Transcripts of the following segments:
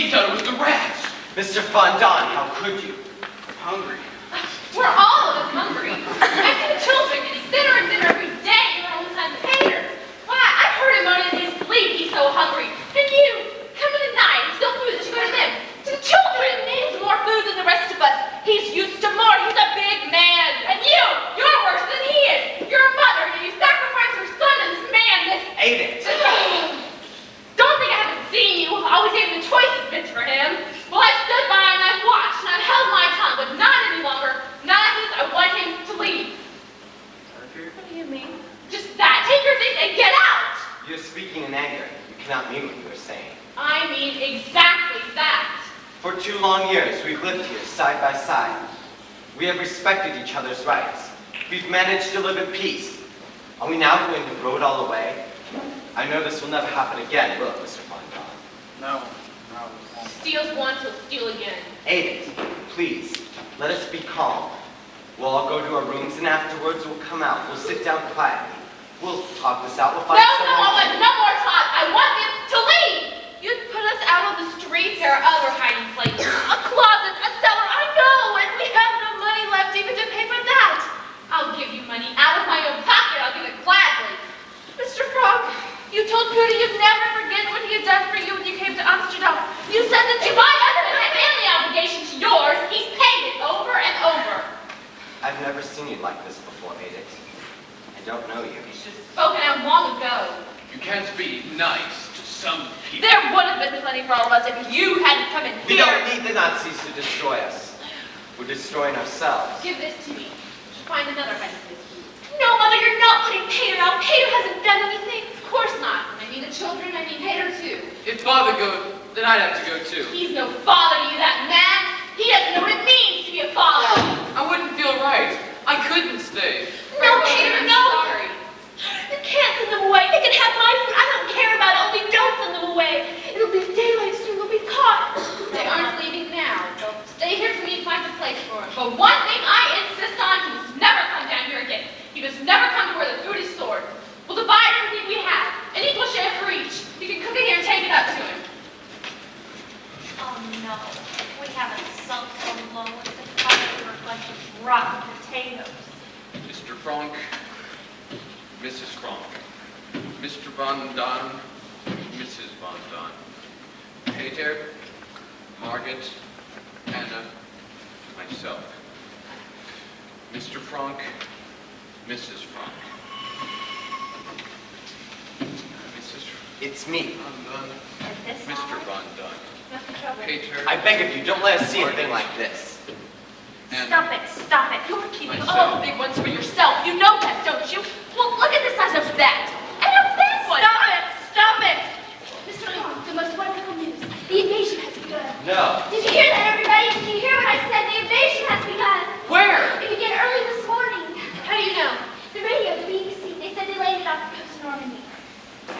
He thought it was the rats. Mr. Von Don, how could you? I'm hungry. We're all of us hungry. I see the children getting thinner and thinner every day, and we're almost on pater. Why, I heard him moaning in his sleep. He's so hungry. And you, come in at night, and still food that you go to them. To the children, he needs more food than the rest of us. He's used to more. He's a big man. And you're worse than he is. You're a mother, and you sacrifice your son to this man, this... Ate it. Don't think I haven't seen you. Always gave him the choicest bits for him. Well, I've stood by and I've watched and I've held my tongue, but not any longer. Not as I want him to leave. What do you mean? Just that. Take your things and get out. You're speaking in anger. You cannot mean what you are saying. I mean exactly that. For 2 long years, we've lived here side by side. We have respected each other's rights. We've managed to live in peace. Are we now going to throw it all away? I know this will never happen again, will it, Mr. Von Don? No. Steals once, he'll steal again. Aiden, please, let us be calm. We'll all go to our rooms, and afterwards we'll come out. We'll sit down quietly. We'll talk this out. We'll find someone. No more talk. I want him to leave. You'd put us out on the streets. There are other hiding places. A closet, a cellar, I know, and we have no money left even to pay for that. I'll give you money out of my own pocket. I'll give it gladly. Mr. Frog, you told Pooty you'd never forget what he had done for you when you came to Amsterdam. You said that you my husband had any obligation to yours. He's paid it over and over. I've never seen you like this before, Edith. I don't know you. You should have spoken out long ago. You can't be nice to some people. There would have been plenty for all of us if you hadn't come in We here. don't need the Nazis to destroy us. We're destroying ourselves. Give this to me. You should find another hiding place. No, Mother, you're not putting Pater out. Pater hasn't done anything. Of course not. I mean the children, I mean Pater too. If Father goes, then I'd have to go too. He's no father to you, that man. He doesn't know what it means to be a father. I wouldn't feel right. I couldn't stay. No, Pater, no. Sorry. You can't send them away. They can have my food. I don't care about it. Only don't send them away. It'll be daylight soon. They'll be caught. They aren't leaving now. They'll stay here for me to find a place for him. But one thing I insist on, he must never come down here again. He must never come to where the food is stored. We'll divide everything we have. An equal share for each. You can cook it here and take it up to him. Oh no, we haven't sunk so low as to cover a bunch of rotten potatoes. Mr. Frank, Mrs. Frank, Mr. Von Don, Mrs. Von Don, Peter, Margaret, Anna, myself. Mr. Frank, Mrs. Frank. Mrs. It's me. Von Don, Is this Mr. all? Von Don, What's the trouble? Peter. I beg of you, don't let us see anything like this. Anna. Stop it, stop it. You're keeping Myself. all the big ones for yourself. You know that, don't you? Well, look at the size of that. And of this one. Stop it, stop it. Mr. Long, the most wonderful news. The invasion has begun. No. Did you hear that, everybody? Did you hear what I said? The invasion has begun. Where? It began early this morning. How do you know? The radio, the BBC, they said they landed off the coast of Normandy.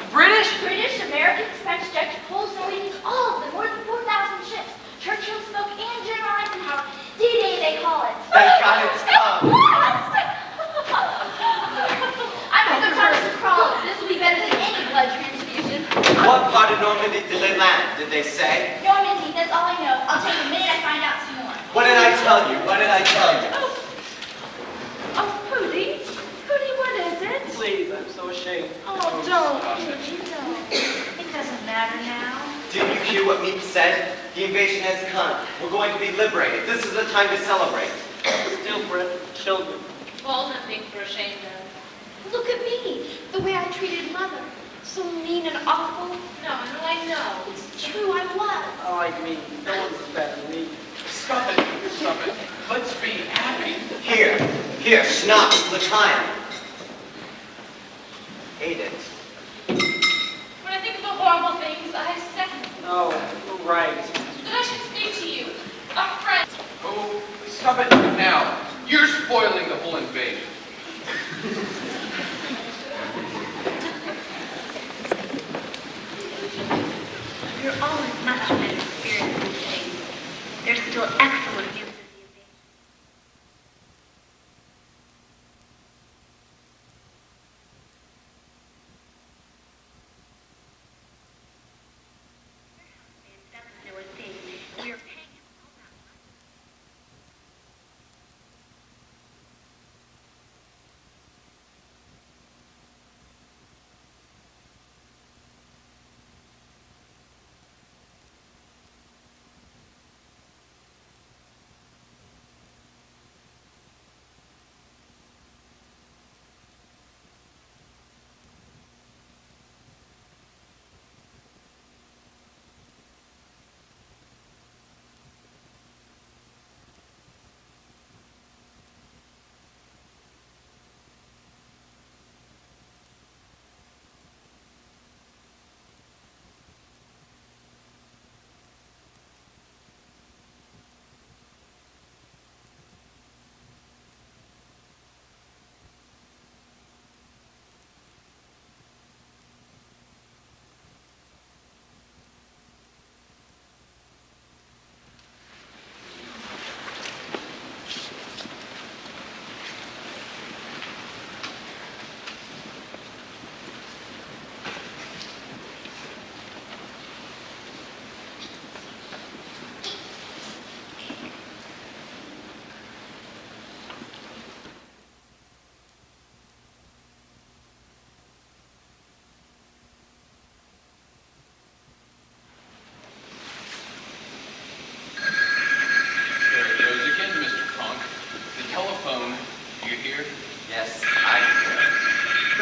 British? British, Americans, French, Dutch, Poles, Norwegians, all of them, more than 4,000 ships. Churchill spoke and General Eisenhower. D-Day, they call it. Thank God it's come. I'm with the first to crawl. This will be better than any blood transfusion. What part of Normandy did they land? Did they say? Normandy, that's all I know. I'll take a minute I find out some more. What did I tell you? What did I tell you? Oh, Pooty. Pooty, what is it? Please, I'm so ashamed. Oh, don't, Pooty, don't. It doesn't matter now. Did you hear what Meep said? The invasion has come. We're going to be liberated. This is a time to celebrate. Still bread for children. Well, nothing for ashamed of. Look at me, the way I treated Mother. So mean and awful. No, I know. It's true, I was. I like me. No one's as bad as me. Stop it. Stop it. Let's be happy. Here, schnapps, the time. Ate it. When I think of the horrible things I have said, No, you're right. that I should speak to you, a friend. Oh, stop it now. You're spoiling the whole invasion. You're always much better spirited these days. There's still excellent uses of the invasion. There were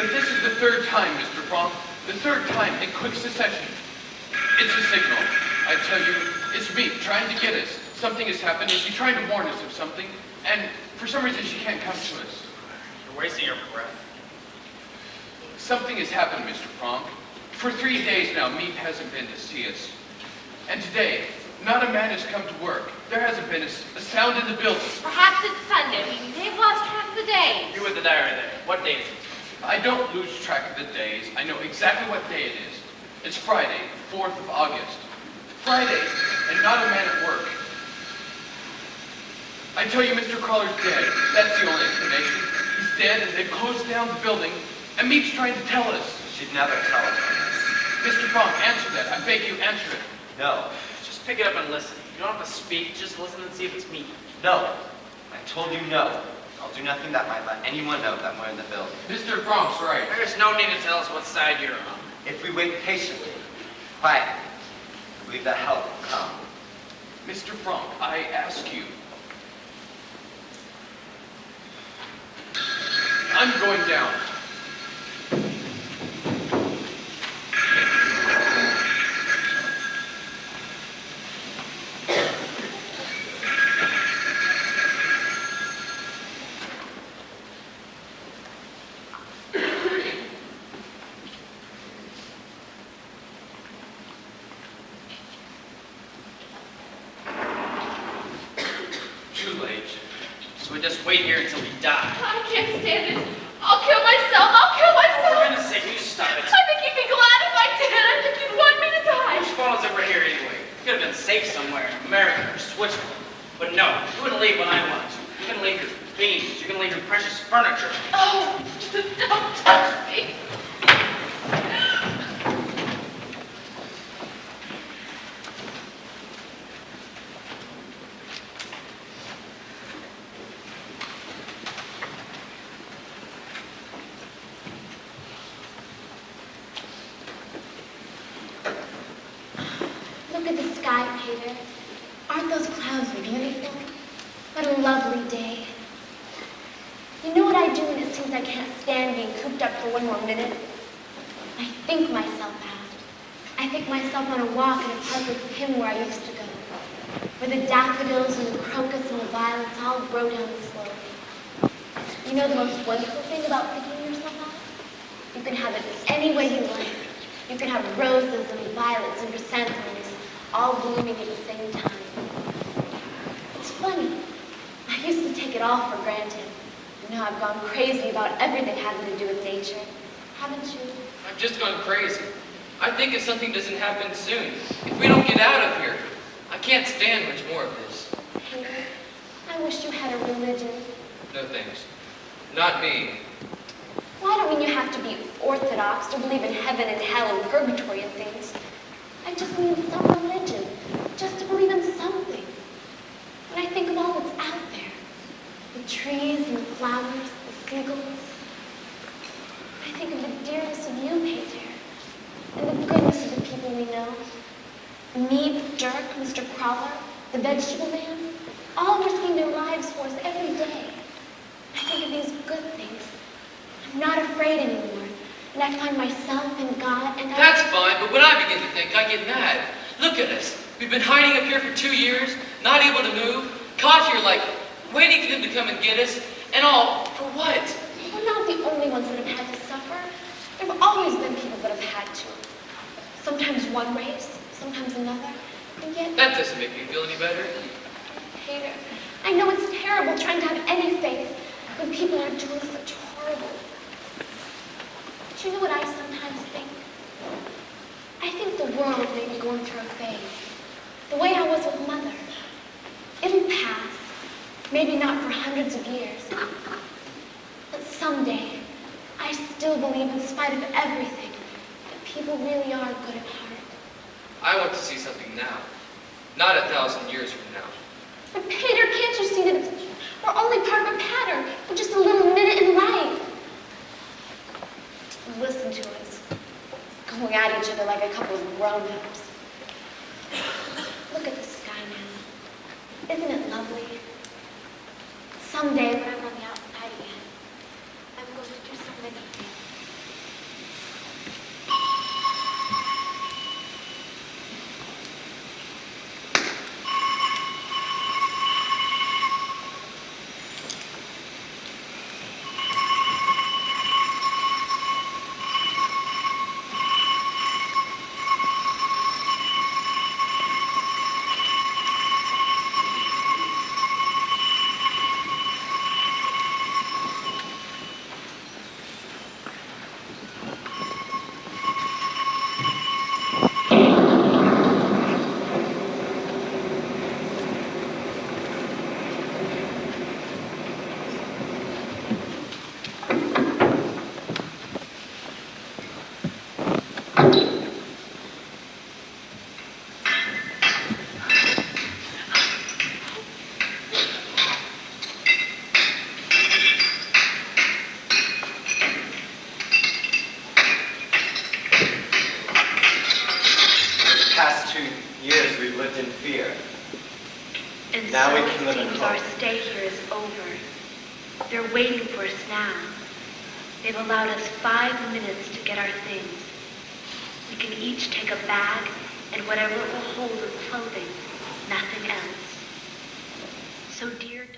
But this is the third time, Mr. Franck. The third time in quick succession. It's a signal. I tell you, it's me trying to get us. Something has happened, and she's trying to warn us of something, and for some reason she can't come to us. You're wasting your breath. Something has happened, Mr. Franck. For 3 days now, Meep hasn't been to see us. And today, not a man has come to work. There hasn't been a sound in the building. Perhaps it's Sunday. They've lost track of the days. You with the diary there. What day is it? I don't lose track of the days. I know exactly what day it is. It's Friday, 4th of August. Friday, and not a man at work. I tell you, Mr. Crawler's dead. That's the only explanation. He's dead, and they've closed down the building, and Meep's trying to tell us. She'd never tell us. Mr. Franck, answer that. I beg you, answer it. No. Just pick it up and listen. You don't have to speak. Just listen and see if it's me. No. I told you no. I'll do nothing that might let anyone know that we're in the building. Mr. Franck's right. There's no need to tell us what side you're on. If we wait patiently, quietly, I believe that help will come. Mr. Franck, I ask you. I'm going down. Too late. So we just wait here until we die. I can't stand it. I'll kill myself. I'll kill For myself. goodness sake, you stop it. I think you'd be glad if I did. I think you'd want me to die. Whose fault is it we're here anyway? You could have been safe somewhere in America or Switzerland. But no, you wouldn't leave when I want you. You're gonna leave your beans. You're gonna leave your precious furniture. Oh, don't touch me. Look at the sky, Peter. Aren't those clouds beautiful? What a lovely day. You know what I do when it seems I can't stand being cooped up for one more minute? I think myself out. I think myself on a walk in a park with him where I used to go, where the daffodils and the crocus and the violets all grow down slowly. You know the most wonderful thing about thinking yourself out? You can have it any way you like. You can have roses and violets and chrysanthemums all blooming at the same time. It's funny. I used to take it all for granted. Now I've gone crazy about everything having to do with nature. Haven't you? I've just gone crazy. I think if something doesn't happen soon, if we don't get out of here, I can't stand much more of this. Peter, I wish you had a religion. No thanks. Not me. Well, I don't mean you have to be orthodox to believe in heaven and hell and purgatory and things. I just mean some religion, just to believe in something. When I think of all that's out there, the trees and the flowers, the seagulls, I think of the dearness of you, Peter, and the goodness of the people we know. Me, Dirk, Mr. Crawler, the vegetable man, all risking their lives for us every day. I think of these good things. I'm not afraid anymore, and I find myself and God and That's fine, but when I begin to think, I get mad. Look at us. We've been hiding up here for 2 years, not able to move, caught here like waiting for them to come and get us, and all for what? We're not the only ones that have had to suffer. There have always been people that have had to. Sometimes one race, sometimes another, and yet, That doesn't make me feel any better. Peter, I know it's terrible trying to have any faith when people are doing such horrible. But you know what I sometimes think? I think the world may be going through a phase, the way I was with Mother. It'll pass, maybe not for hundreds of years, but someday, I still believe, in spite of everything, that people really are good at heart. I want to see something now, not 1,000 years from now. But Peter, can't you see that we're only part of a pattern? We're just a little minute in life. Listen to us, going at each other like a couple of grown-ups. Look at the sky now. Isn't it lovely? Someday, when I'm on the outside again, I'm going to do so many things. in fear. And Now so we can it live in seems hope. our stay here is over. They're waiting for us now. They've allowed us 5 minutes to get our things. We can each take a bag and whatever it will hold of clothing, nothing else. So dear diary.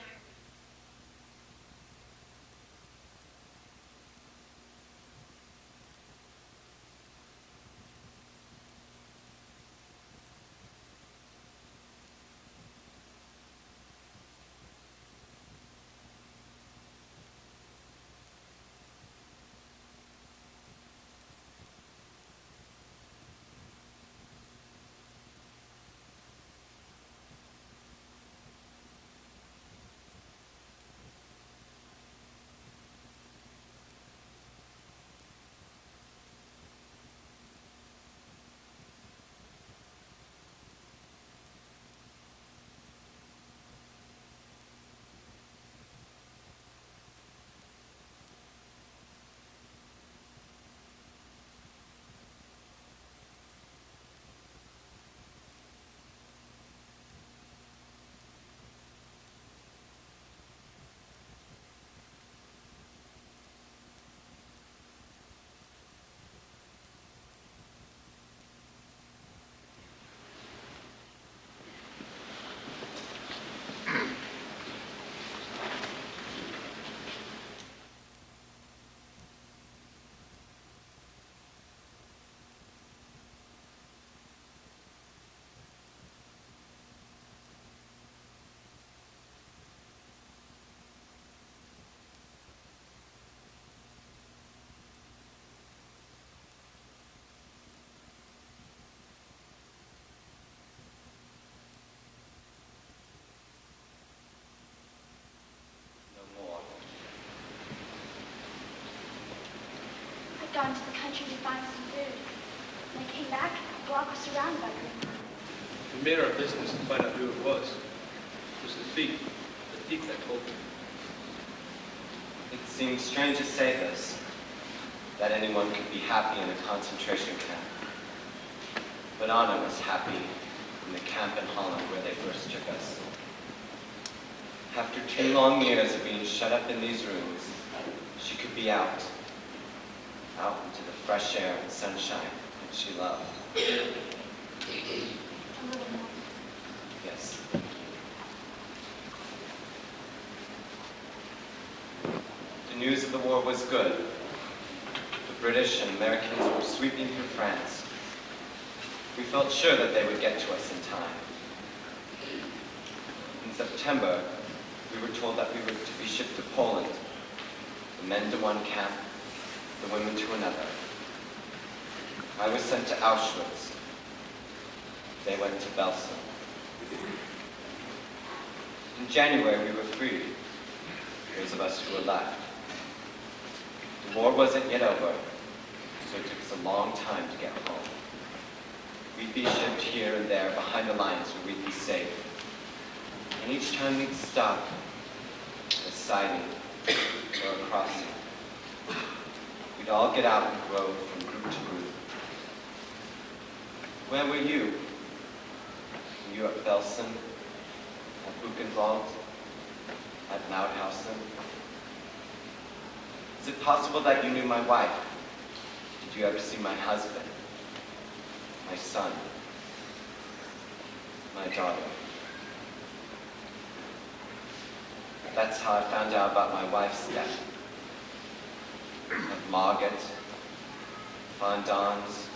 I'd gone to the country to find some food. When I came back, the block was surrounded by green. We made our business to find out who it was. It was the thief, that told me. It seems strange to say this, that anyone could be happy in a concentration camp. But Anna was happy in the camp in Holland where they first took us. After 2 long years of being shut up in these rooms, she could be out into the fresh air and sunshine that she loved. Yes. The news of the war was good. The British and Americans were sweeping through France. We felt sure that they would get to us in time. In September, we were told that we were to be shipped to Poland, the men to one camp, the women to another. I was sent to Auschwitz. They went to Belsen. In January, we were freed, those of us who were left. The war wasn't yet over, so it took us a long time to get home. We'd be shipped here and there behind the lines where we'd be safe. And each time we'd stop, a siding or a crossing, we'd all get out and grow from group to group. Where were you? Were you at Belsen, at Buchenwald, at Mauthausen? Is it possible that you knew my wife? Did you ever see my husband, my son, my daughter? That's how I found out about my wife's death. Of Margit, Van Dans,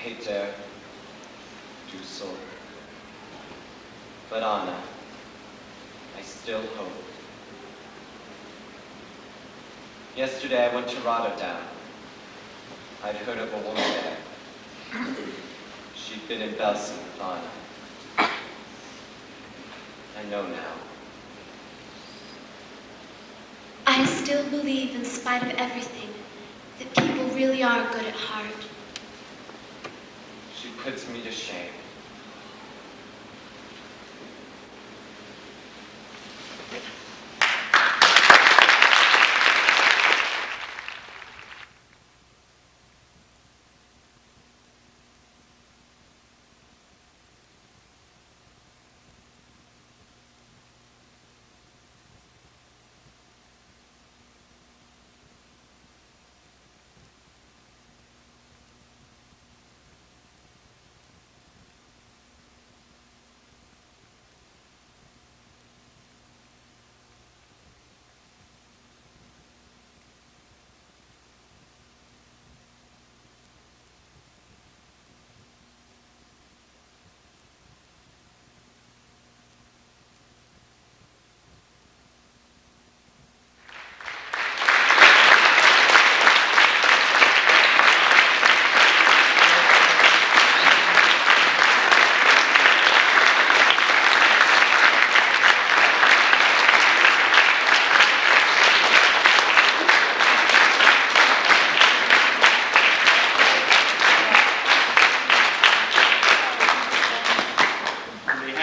Peter, Dussel. But Anna, I still hope. Yesterday I went to Rotterdam. I'd heard of a woman there. She'd been in Belsen with Anna. I know now. I still believe, in spite of everything, that people really are good at heart. She puts me to shame.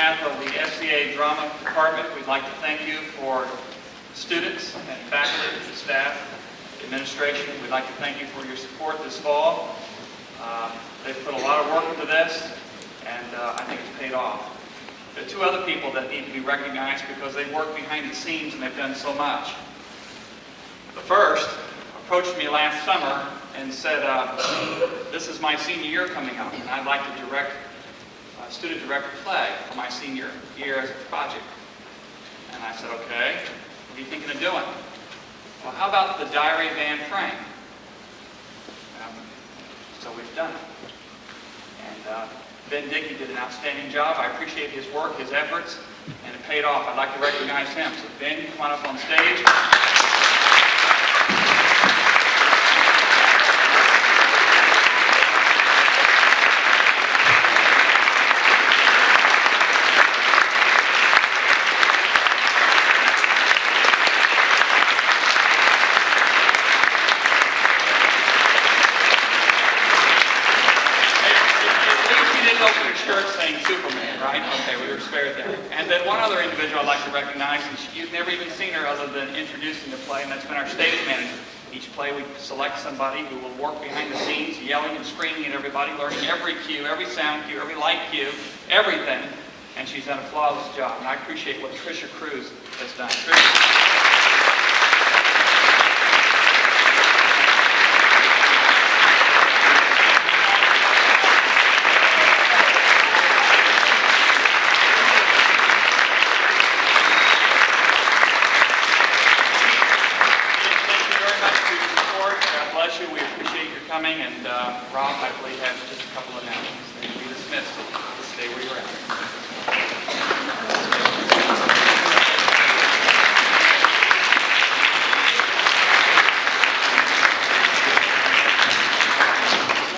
behalf of the SCA Drama Department, we'd like to thank you for students and faculty, staff, administration. We'd like to thank you for your support this fall. They've put a lot of work into this, and I think it's paid off. There are two other people that need to be recognized because they work behind the scenes and they've done so much. The first approached me last summer and said, this is my senior year coming up, and I'd like to direct a student director play for my senior year as a project. And I said, okay, what are you thinking of doing? Well, how about the Diary of Anne Frank? So we've done it. And Ben Dicke did an outstanding job. I appreciate his work, his efforts, and it paid off. I'd like to recognize him. So Ben, you come on up on stage. And then one other individual I'd like to recognize, and you've never even seen her other than introducing the play, and that's been our stage manager. Each play we select somebody who will work behind the scenes, yelling and screaming at everybody, learning every cue, every sound cue, every light cue, everything. And she's done a flawless job, and I appreciate what Tricia Cruz has done. We appreciate your coming, and Rob, I believe, has just a couple of announcements. They will be dismissed. Stay where you're at.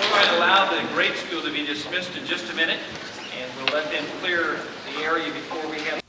We're going to allow the grade school to be dismissed in just a minute, and we'll let them clear the area before we have